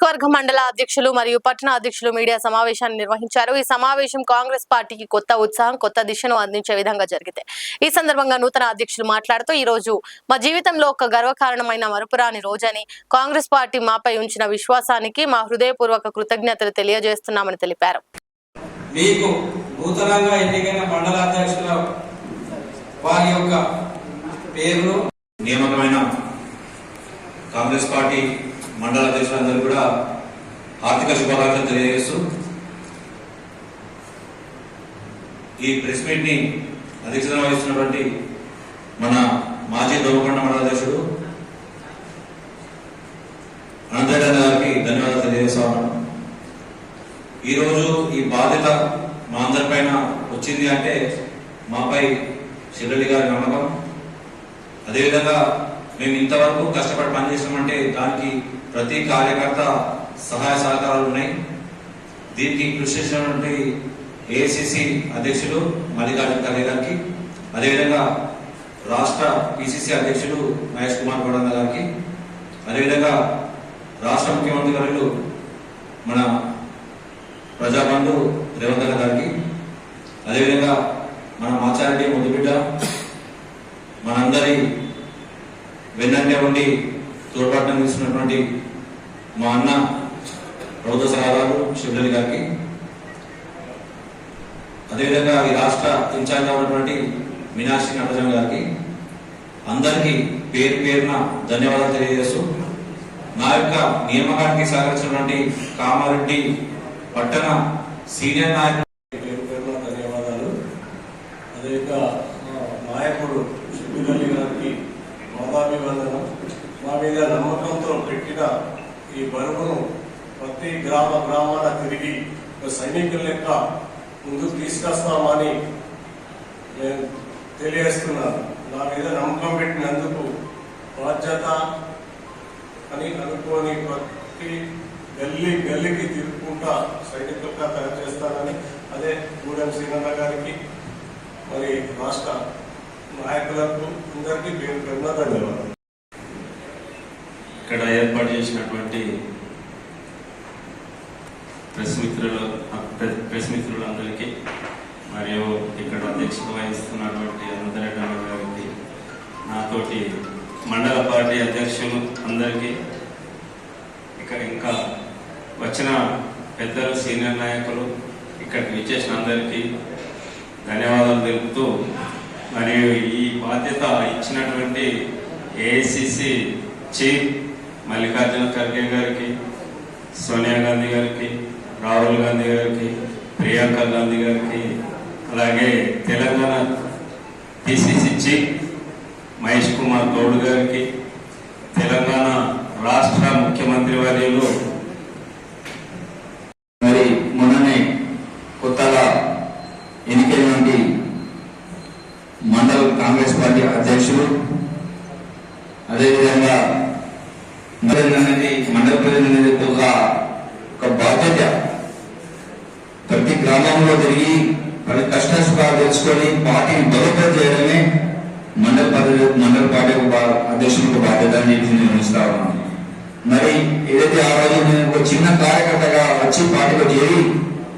నియోజకవర్గ మండల అధ్యక్షులు మరియు పట్టణ అధ్యక్షులు మీడియా సమావేశాన్ని నిర్వహించారు. ఈ సమావేశం కాంగ్రెస్ పార్టీకి కొత్త ఉత్సాహం, కొత్త దిశను అందించే విధంగా జరిగింది. ఈ సందర్భంగా నూతన అధ్యక్షులు మాట్లాడుతూ ఈ రోజు మా జీవితంలో ఒక గర్వకారణమైన మరుపురాని రోజని, కాంగ్రెస్ పార్టీ మాపై ఉంచిన విశ్వాసానికి మా హృదయపూర్వక కృతజ్ఞతలు తెలియజేస్తున్నామని తెలిపారు. మీకు నూతనంగా ఎన్నికైన మండల అధ్యక్షుల వారి యొక్క పేర్లు నియామకమైన కాంగ్రెస్ పార్టీ మండల అధ్యక్షులందరూ కూడా ఆర్థిక శుభాకాంక్షలు తెలియజేస్తూ ఈ ప్రెస్ మీట్ ని అధ్యక్షత వహిస్తున్నటువంటి మన మాజీ దోమకొండ మండల అధ్యక్షుడు అనంతరెడ్డి గారికి ధన్యవాదాలు తెలియజేస్తా ఉన్నాను. ఈరోజు ఈ బాధ్యత మా అందరిపైన వచ్చింది అంటే మాపై శివరెడ్డి గారి నమ్మకం, అదేవిధంగా మేము ఇంతవరకు కష్టపడి పనిచేసామంటే దానికి ప్రతి కార్యకర్త సహాయ సహకారాలు ఉన్నాయి. దీనికి కృషి చేసినటువంటి ఏఐసిసి అధ్యక్షులు మల్లికార్జున ఖర్గే గారికి, అదేవిధంగా రాష్ట్ర పిసిసి అధ్యక్షులు మహేష్ కుమార్ గౌడ గారికి, అదేవిధంగా రాష్ట్ర ముఖ్యమంత్రి గారు మన ప్రజాబంధు రేవంత్ గారికి, అదేవిధంగా మన మాచారెడ్డి ముద్దుబిడ్డ మనందరి వెన్నంటే ఉండి తోడ్పాటును తీసుకున్నటువంటి మా అన్న ప్రభుత్వ సలహాదారు శివరెడ్డి గారికి, అదేవిధంగా ఈ రాష్ట్ర ఇన్ఛార్జ్ ఉన్నటువంటి మీనాక్షి నటరాజన్ గారికి, అందరికీ పేరు పేరున ధన్యవాదాలు తెలియజేస్తూ నా యొక్క నియామకానికి సహకరించినటువంటి కామారెడ్డి పట్టణ సీనియర్ నాయకులు పేరు పేరున ధన్యవాదాలు. అదేవిధంగా నాయకుడు శివరెడ్డి గారికి మోదాభివందనం. మా మీద నమ్మకంతో పెట్టిన ఈ బరువును ప్రతి గ్రామాన తిరిగి సైనికుల లెక్క ముందుకు తీసుకొస్తామని నేను తెలియజేస్తున్నాను. నా మీద నమ్మకం పెట్టినందుకు బాధ్యత అని అనుకోని ప్రతి గల్లీకి తిరుగుకుంటా సైనికులుగా తయారు చేస్తానని, అదే గూడెం శ్రీనన్న గారికి మరి రాష్ట్ర నాయకులకు అందరికీ పేరు పేరున ధన్యవాదాలు. ఇక్కడ ఏర్పాటు చేసినటువంటి ప్రెస్ మిత్రులందరికీ మరియు ఇక్కడ అధ్యక్షత వహిస్తున్నటువంటి అనంతరెడ్డి గారికి, నాతోటి మండల పార్టీ అధ్యక్షులు అందరికీ, ఇక్కడ ఇంకా వచ్చిన పెద్దలు సీనియర్ నాయకులు ఇక్కడికి విచ్చేసిన అందరికీ ధన్యవాదాలు తెలుపుతూ, మరియు ఈ బాధ్యత ఇచ్చినటువంటి ఏఐసిసి చీఫ్ మల్లికార్జున ఖర్గే గారికి, సోనియా గాంధీ గారికి, రాహుల్ గాంధీ గారికి, ప్రియాంక గాంధీ గారికి, అలాగే తెలంగాణ పిసిసి చీఫ్ మహేష్ కుమార్ గౌడ్ గారికి, తెలంగాణ రాష్ట్ర ముఖ్యమంత్రి వర్యులు మరి మొన్ననే కొత్తగా ఎన్నికైనటువంటి మండల కాంగ్రెస్ పార్టీ అధ్యక్షులు, అదేవిధంగా మండల ప్రజలందరికీ ఒక బాధ్యత, ప్రతి గ్రామంలో తిరిగి ప్రతి కష్ట సుఖాలు తెలుసుకొని పార్టీని బలోపేతం చేయడమే మండల పార్టీ అధ్యక్షులకు బాధ్యత అని చెప్పి నేను నిర్ణయిస్తా ఉన్నాను. మరి ఏదైతే ఆ రోజు నేను ఒక చిన్న కార్యకర్తగా వచ్చి పార్టీలో చేరి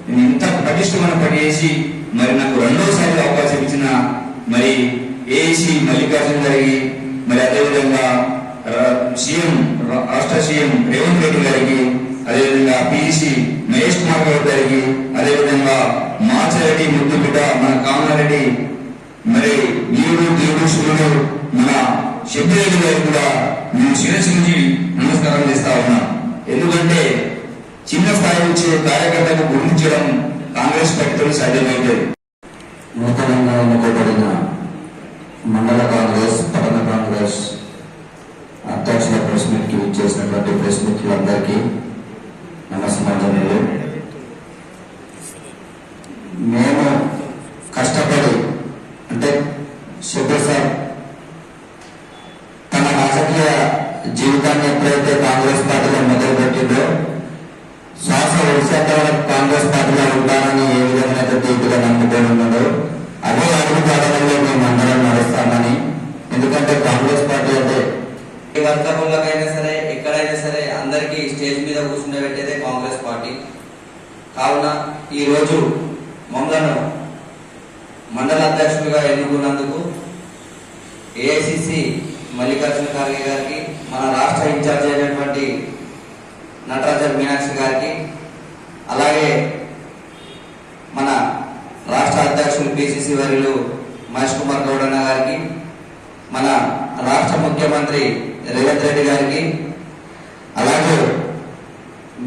నేను ఇంత పటిష్టమైన పని చేసి మరి నాకు రెండోసారి అవకాశం ఇచ్చిన మరి ఏఐసి మల్లికార్జున గారికి, మరి అదేవిధంగా సీఎం రాష్ట్ర సీఎం రేవంత్ రెడ్డి గారికి, అదేవిధంగా పిసిసి మహేష్ కుమార్ గౌడ్ గారికి, అదేవిధంగా మాచారెడ్డి ముద్దుబిడ్డ మన కామారెడ్డి, మరి దేవుడు సూర్యుడు మన శివరెడ్డి గారికి కూడా నేను శిరస్సు నుంచి నమస్కారం చేస్తా ఉన్నాను. ఎందుకంటే చిన్న స్థాయి వచ్చే కార్యకర్తకు గుర్తించడం కాంగ్రెస్ పార్టీతో సాధ్యమైంది. నూతనంగా ఎన్నుకోబడిన మండల కాంగ్రెస్, పట్టణ కాంగ్రెస్ అధ్యక్షుల ప్రెస్ మీట్ కి ఇచ్చేసినటువంటి ప్రెస్ మిత్రులందరికీ నమస్కారాలు. మేము కష్టపడి అంటే శుభ్ర సార్ తన రాజకీయ జీవితాన్ని ఎప్పుడైతే కాంగ్రెస్ పార్టీలో మొదలుపెట్టిందో శ్వాస విడిచాక కాంగ్రెస్ పార్టీలో ఉంటానని ఏ విధంగా తీపిగా నమ్ముకొని ఉన్నాడో అదే అడుగుతాడలో మేము అందరం నడుస్తామని. ఎందుకంటే కాంగ్రెస్ పార్టీ అంటే వర్తకులకైనా సరే ఎక్కడైనా సరే అందరికీ స్టేజ్ మీద కూర్చుండబెట్టేదే కాంగ్రెస్ పార్టీ. కావున ఈరోజు మమ్మలను మండల అధ్యక్షులుగా ఎన్నుకున్నందుకు ఏఐసిసి మల్లికార్జున ఖార్గే గారికి, మన రాష్ట్ర ఇన్ఛార్జ్ అయినటువంటి నటరాజన్ మీనాక్షి గారికి, అలాగే మన రాష్ట్ర అధ్యక్షులు పిసిసి వర్యులు మహేష్ కుమార్ గౌడ్ అన్న గారికి, మన రాష్ట్ర ముఖ్యమంత్రి రేవంత్ రెడ్డి గారికి, అలాగే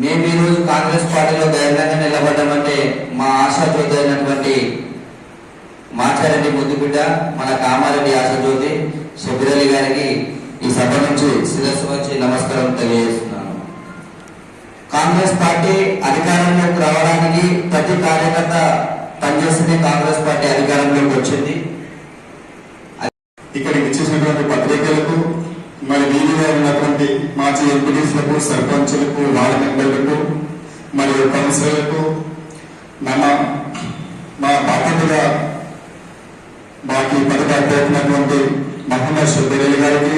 మేము ఈరోజు కాంగ్రెస్ పార్టీలో ధైర్యంగా నిలబడ్డామంటే మా ఆశాజ్యోతి అయినటువంటి మాచారెడ్డి ముద్దుబిడ్డ మన కామారెడ్డి ఆశాజ్యోతి సుబ్బిరలి గారికి ఈ సభ నుంచి శిరస్సు వచ్చి నమస్కారం తెలియజేస్తున్నాను. కాంగ్రెస్ పార్టీ అధికారంలోకి రావడానికి ప్రతి కార్యకర్త పనిచేస్తుంది. కాంగ్రెస్ పార్టీ అధికారంలోకి వచ్చింది. ఇక్కడికి వచ్చేసినటువంటి పత్రికలకు, మరి వీధిలో ఉన్నటువంటి మాజీ ఎంపీటీసీలకు, సర్పంచులకు, వార్డు మెంబర్లకు మరియు కౌన్సిలర్లకు మా బాధ్యతగా మాకు పదవినటువంటి మహమ్మద్ షబ్బీర్ గారికి,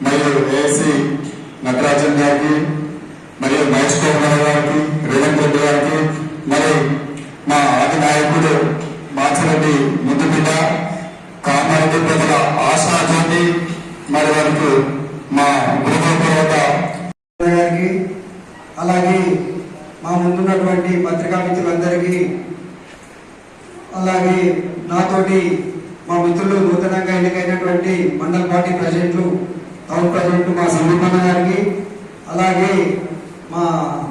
మరియు ఏఎస్సీ నటరాజన్ గారికి, మరియు మహేష్ కుమార్ గారికి, రేవంత్ రెడ్డి గారికి, మరి మా ఆది నాయకుడు మాచిరెడ్డి ముద్దుబిడ్డ కామారెడ్డి ప్రజల ఆశాజ్యోతి, మరి వారికి మా హృదయపూర్వక గారికి, అలాగే మా ముందున్నటువంటి పత్రికా మిత్రులందరికీ, అలాగే నాతోటి మా మిత్రులు నూతనంగా ఎన్నికైనటువంటి మండల పార్టీ ప్రెసిడెంట్లు, టౌన్ ప్రెసిడెంట్ మా సందీపన్న గారికి, అలాగే మా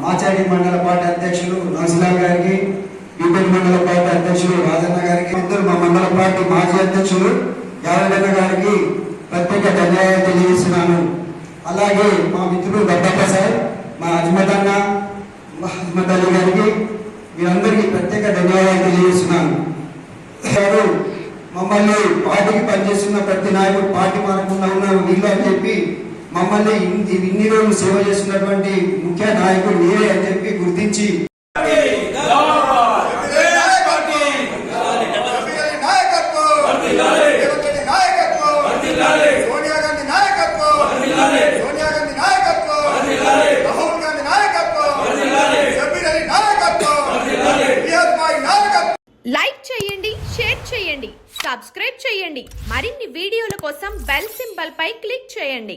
మాచాడి మండల పార్టీ అధ్యక్షులు నరసింహ గారికి, బీపీఎల్ మండల పార్టీ అధ్యక్షులు రాజన్న గారికి, మా మండల పార్టీ మాజీ అధ్యక్షులు యాదన్న గారికి ప్రత్యేక ధన్యవాదాలు తెలియజేస్తున్నాను. అలాగే మా మిత్రులు గబ్బప్ప సార్, మా అజ్మత్ అన్న, అజ్మత్ అలీ గారికి మీరందరికీ ప్రత్యేక ధన్యవాదాలు తెలియజేస్తున్నాను. మమ్మల్ని పార్టీకి పనిచేస్తున్న ప్రతి నాయకుడు పార్టీ మారకుండా ఉన్న వీళ్ళు అని చెప్పి మమ్మల్ని ఇన్ని రోజులు సేవ చేస్తున్నటువంటి ముఖ్య నాయకుడు మీరే అని చెప్పి గుర్తించి లైక్ చేయండి, షేర్ చేయండి, సబ్స్క్రైబ్ చేయండి. మరిన్ని వీడియోల కోసం బెల్ సింబల్ పై క్లిక్ చేయండి.